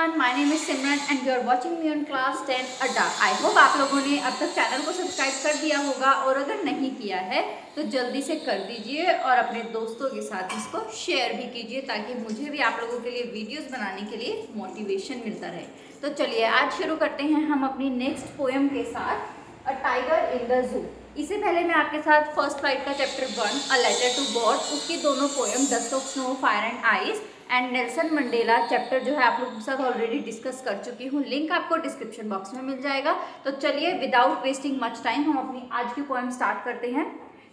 everyone, my name is Simran and you are watching me on class 10 अड्डा। I hope आप लोगों ने अब तक चैनल को सब्सक्राइब कर दिया होगा और अगर नहीं किया है तो जल्दी से कर दीजिए और अपने दोस्तों के साथ इसको शेयर भी कीजिए ताकि मुझे भी आप लोगों के लिए वीडियोस बनाने के लिए मोटिवेशन मिलता रहे। तो चलिए आज शुरू करते हैं हम अपनी नेक्स्ट पोएम के साथ, a tiger in the zoo. इससे पहले मैं आपके साथ फर्स्ट फ्लाइट का chapter 1 a letter to God, उसकी दोनों poem dust of snow, fire and ice and Nelson Mandela chapter जो है आप लोगों के साथ ऑलरेडी डिस्कस कर चुकी हूँ। लिंक आपको डिस्क्रिप्शन बॉक्स में मिल जाएगा। तो चलिए विदाउट वेस्टिंग मच टाइम हम अपनी आज की पोएम स्टार्ट करते हैं।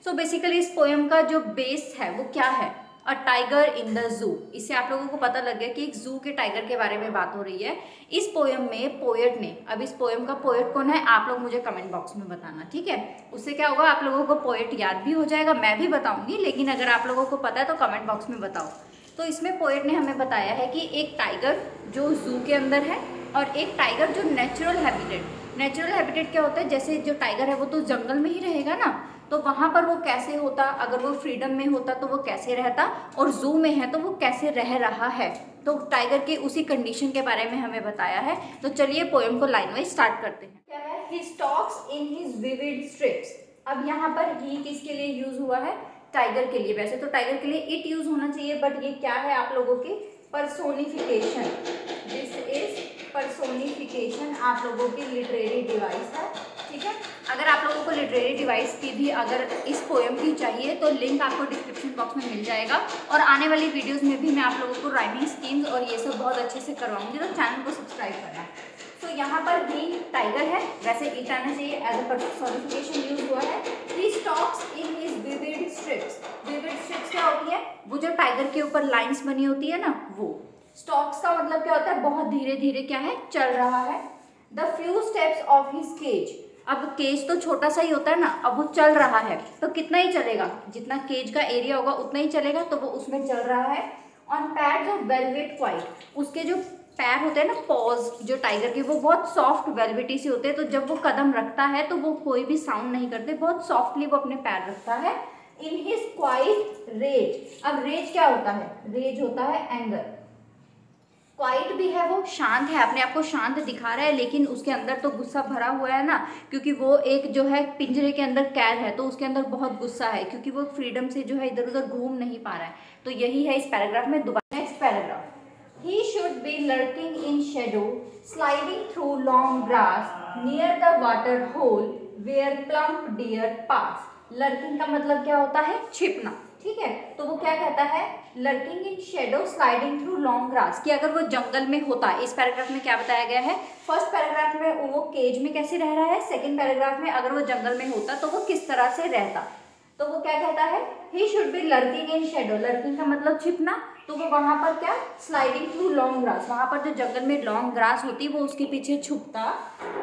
सो बेसिकली इस पोएम का जो बेस है वो क्या है, a tiger in the zoo. इससे आप लोगों को पता लग गया कि एक जू के टाइगर के बारे में बात हो रही है इस पोएम में पोएट ने। अब इस पोएम का पोएट कौन है आप लोग मुझे कमेंट बॉक्स में बताना, ठीक है। उससे क्या होगा, आप लोगों को पोएट याद भी हो जाएगा, मैं भी बताऊंगी, लेकिन अगर आप लोगों को पता है तो कमेंट बॉक्स में बताओ। तो इसमें पोएट ने हमें बताया है कि एक टाइगर जो जू के अंदर है और एक टाइगर जो नेचुरल हैबिटेट क्या होता है, जैसे जो टाइगर है वो तो जंगल में ही रहेगा ना, तो वहाँ पर वो कैसे होता, अगर वो फ्रीडम में होता तो वो कैसे रहता, और जू में है तो वो कैसे रह रहा है। तो टाइगर के उसी कंडीशन के बारे में हमें बताया है। तो चलिए पोएम को लाइन वाइज स्टार्ट करते हैं। क्या है, he talks in his vivid strips. अब यहाँ पर ही किसके लिए यूज हुआ है, टाइगर के लिए। वैसे तो टाइगर के लिए इट यूज होना चाहिए, बट ये क्या है आप लोगों की पर्सोनिफिकेशन। दिस इज पर्सोनिफिकेशन आप लोगों की लिटरेरी डिवाइस है, ठीक है। अगर आप लोगों को लिटरेरी डिवाइस की भी अगर इस पोएम की चाहिए तो लिंक आपको डिस्क्रिप्शन बॉक्स में मिल जाएगा, और आने वाली वीडियोस में भी मैं आप लोगों को राइमिंग स्कीम्स और ये सब बहुत अच्छे से करवाऊंगी, तो चैनल को सब्सक्राइब करना। तो यहाँ पर ही टाइगर है, वैसे इट आना चाहिए, एज अ पर्सोनिफिकेशन यूज हुआ है। He talks in his vivid strips. Vivid strips क्या होती है, वो जो टाइगर के ऊपर लाइंस बनी होती है ना वो। स्टॉक्स का मतलब क्या होता है, बहुत धीरे धीरे क्या है, चल रहा है। The few steps of his cage. अब केज तो छोटा सा ही होता है ना, अब वो चल रहा है तो कितना ही चलेगा, जितना केज का एरिया होगा उतना ही चलेगा, तो वो उसमें चल रहा है। On pads of velvet quite, उसके जो पैर होते हैं ना, पॉज जो टाइगर के, वो बहुत सॉफ्ट वेलवेटी से होते हैं, तो जब वो कदम रखता है तो वो कोई भी साउंड नहीं करते, बहुत सॉफ्टली वो अपने पैर रखता है। In his quiet rage. अब रेज क्या होता है, रेज होता है एंगर। क्वाइट भी है, वो शांत है, अपने आप को शांत दिखा रहा है, लेकिन उसके अंदर तो गुस्सा भरा हुआ है ना, क्योंकि वो एक जो है पिंजरे के अंदर कैद है, तो उसके अंदर बहुत गुस्सा है क्योंकि वो फ्रीडम से जो है इधर उधर घूम नहीं पा रहा है। तो यही है इस पैराग्राफ में। दोबारा next paragraph, he should be lurking in shadow, sliding through long grass near the water hole where plump deer pass। Lurking का मतलब क्या होता है, छिपना, ठीक है। तो वो क्या कहता है, लर्किंग इन shadow sliding through long grass, कि अगर वो जंगल में होता। इस पैराग्राफ में क्या बताया गया है, फर्स्ट पैराग्राफ में वो केज में कैसे रह रहा है, सेकंड पैराग्राफ में अगर वो जंगल में होता तो वो किस तरह से रहता। तो वो क्या कहता है, he should be lurking in shadow. Lurking का मतलब छिपना, तो वो वहां पर क्या, स्लाइडिंग थ्रू लॉन्ग ग्रास, वहां पर जो जंगल में लॉन्ग ग्रास होती है वो उसके पीछे छुपता।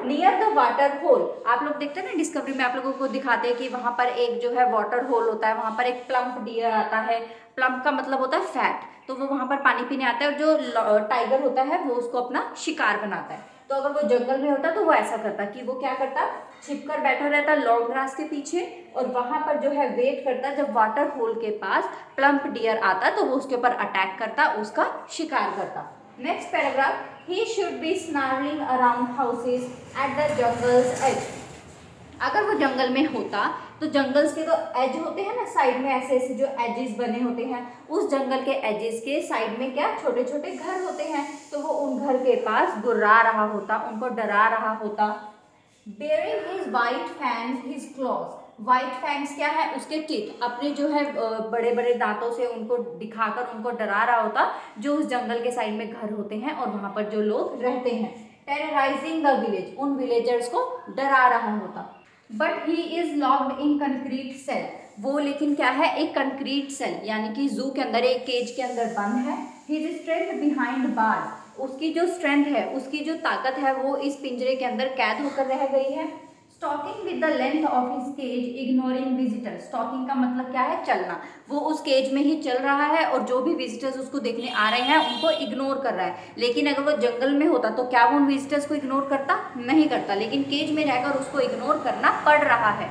नियर द वाटर होल, आप लोग देखते हैं ना डिस्कवरी में, आप लोगों को दिखाते हैं कि वहां पर एक जो है वाटर होल होता है, वहां पर एक प्लम्प डियर आता है। प्लम्प का मतलब होता है फैट, तो वो वहां पर पानी पीने आता है, और जो टाइगर होता है वो उसको अपना शिकार बनाता है। तो अगर वो जंगल में होता तो वो ऐसा करता कि वो क्या करता, छिपकर बैठा रहता लॉन्ग ग्रास के पीछे, और वहां पर जो है वेट करता, जब वाटर होल के पास प्लम्प डियर आता तो वो उसके ऊपर अटैक करता, उसका शिकार करता। Next paragraph, he should be snarling around houses at the jungle's edge। अगर वो जंगल में होता तो जंगल्स के तो एज होते हैं ना, साइड में ऐसे ऐसे जो एजेस बने होते हैं, उस जंगल के एजेस के साइड में क्या छोटे छोटे घर होते हैं, तो वो उन घर के पास गुर्रा रहा होता, उनको डरा रहा होता। Bearing his white fangs his clause. White fangs क्या है, उसके टीथ, अपने जो है बड़े बड़े दांतों से उनको दिखाकर उनको डरा रहा होता, जो उस जंगल के साइड में घर होते हैं और वहां पर जो लोग रहते हैं। टेरराइजिंग द विलेज, उन विलेजर्स को डरा रहा होता। But he is locked in concrete cell. वो लेकिन क्या है, एक कंक्रीट सेल यानी कि जू के अंदर एक केज के अंदर बंद है। हिज स्ट्रेंथ बिहाइंड बार्स, उसकी जो स्ट्रेंथ है, उसकी जो ताकत है वो इस पिंजरे के अंदर कैद होकर रह गई है। Stalking with the length of his cage ignoring visitor. Stalking का मतलब क्या है, चलना, वो उस केज में ही चल रहा है और जो भी विजिटर्स उसको देखने आ रहे हैं उनको इग्नोर कर रहा है। लेकिन अगर वो जंगल में होता तो क्या वो उन विजिटर्स को इग्नोर करता, नहीं करता, लेकिन केज में रहकर उसको इग्नोर करना पड़ रहा है।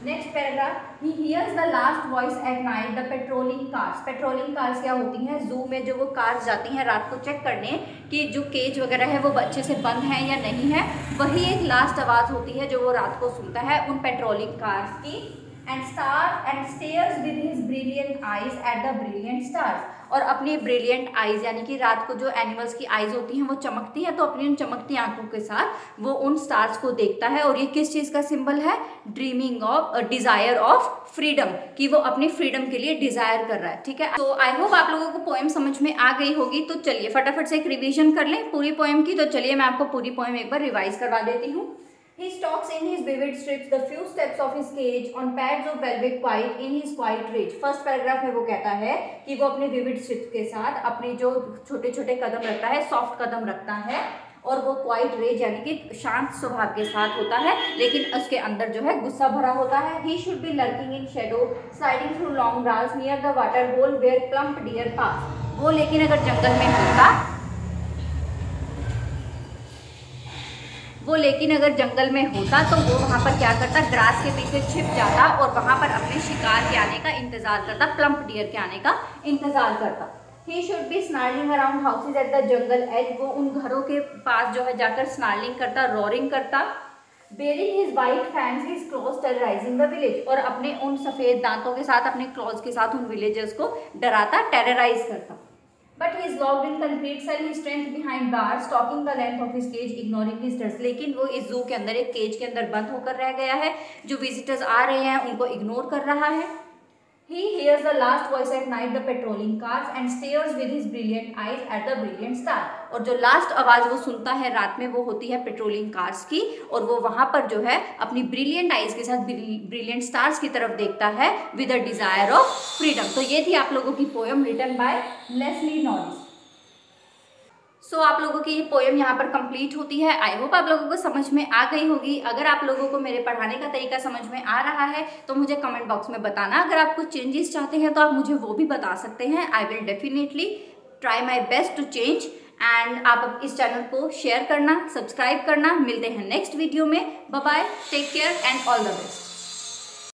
Next paragraph, he hears the last voice at night the patrolling cars. Patrolling cars क्या होती हैं, जू में जो वो कार्स जाती हैं रात को चेक करने कि जो केज वगैरह है वो अच्छे से बंद हैं या नहीं है, वही एक लास्ट आवाज़ होती है जो वो रात को सुनता है उन पेट्रोलिंग कार्स की। And stairs with his brilliant eyes at the brilliant stars, और अपनी ब्रिलियंट आइज यानी कि रात को जो एनिमल्स की आइज होती हैं वो चमकती हैं, तो अपनी उन चमकती आंखों के साथ वो उन स्टार्स को देखता है। और ये किस चीज़ का सिंबल है, dreaming of desire of freedom, कि वो अपनी फ्रीडम के लिए डिजायर कर रहा है। ठीक है, तो आई होप आप लोगों को पोएम समझ में आ गई होगी। तो चलिए फटाफट से एक रिविजन कर लें पूरी पोएम की। तो चलिए मैं आपको पूरी पोएम एक बार रिवाइज करवा देती हूँ। He stalks in his vivid strips the few steps of his cage on pads of velvet quiet in his quiet rage। First paragraph में वो कहता है कि वो अपने विविड स्ट्रिप्स के साथ अपने जो छोटे छोटे कदम रखता है, सॉफ्ट कदम रखता है, और वो क्वाइट रेज यानी कि शांत स्वभाव के साथ होता है, लेकिन उसके अंदर जो है गुस्सा भरा होता है। He should be lurking in shadow, sliding through long grass near the water hole where plump deer pass। वो लेकिन अगर जंगल में होता तो वो वहाँ पर क्या करता, ग्रास के पीछे छिप जाता और वहाँ पर अपने शिकार के आने का इंतजार करता, प्लम्प डियर के आने का इंतजार करता। He should be snarling around houses at the jungle edge, वो उन घरों के पास जो है जाकर स्नार्लिंग करता, रोरिंग करता। Bearing his white fangs, his claws terrorizing the village, और अपने उन सफ़ेद दांतों के साथ, अपने क्लॉज के साथ उन विलेजर्स को डराता, टेरराइज करता। But he is locked in complete cell, his strength behind bars, stalking the length of his cage, ignoring visitors। लेकिन वो इस जू के अंदर एक केज के अंदर बंद होकर रह गया है, जो विजिटर्स आ रहे हैं उनको इग्नोर कर रहा है। He hears the last voice at night, the patrolling cars, and stares with his brilliant eyes at the brilliant star। और जो लास्ट आवाज़ वो सुनता है रात में वो होती है पेट्रोलिंग कार्स की, और वो वहाँ पर जो है अपनी ब्रिलियंट आइज के साथ ब्रिलियंट स्टार्स की तरफ देखता है with a desire of freedom. तो ये थी आप लोगों की poem written by Leslie Norris. So आप लोगों की ये पोएम यहाँ पर कंप्लीट होती है। आई होप आप लोगों को समझ में आ गई होगी। अगर आप लोगों को मेरे पढ़ाने का तरीका समझ में आ रहा है तो मुझे कमेंट बॉक्स में बताना। अगर आप कुछ चेंजेस चाहते हैं तो आप मुझे वो भी बता सकते हैं। I will definitely try my best to change. And आप इस चैनल को शेयर करना, सब्सक्राइब करना। मिलते हैं नेक्स्ट वीडियो में। Bye bye, take care and all the best.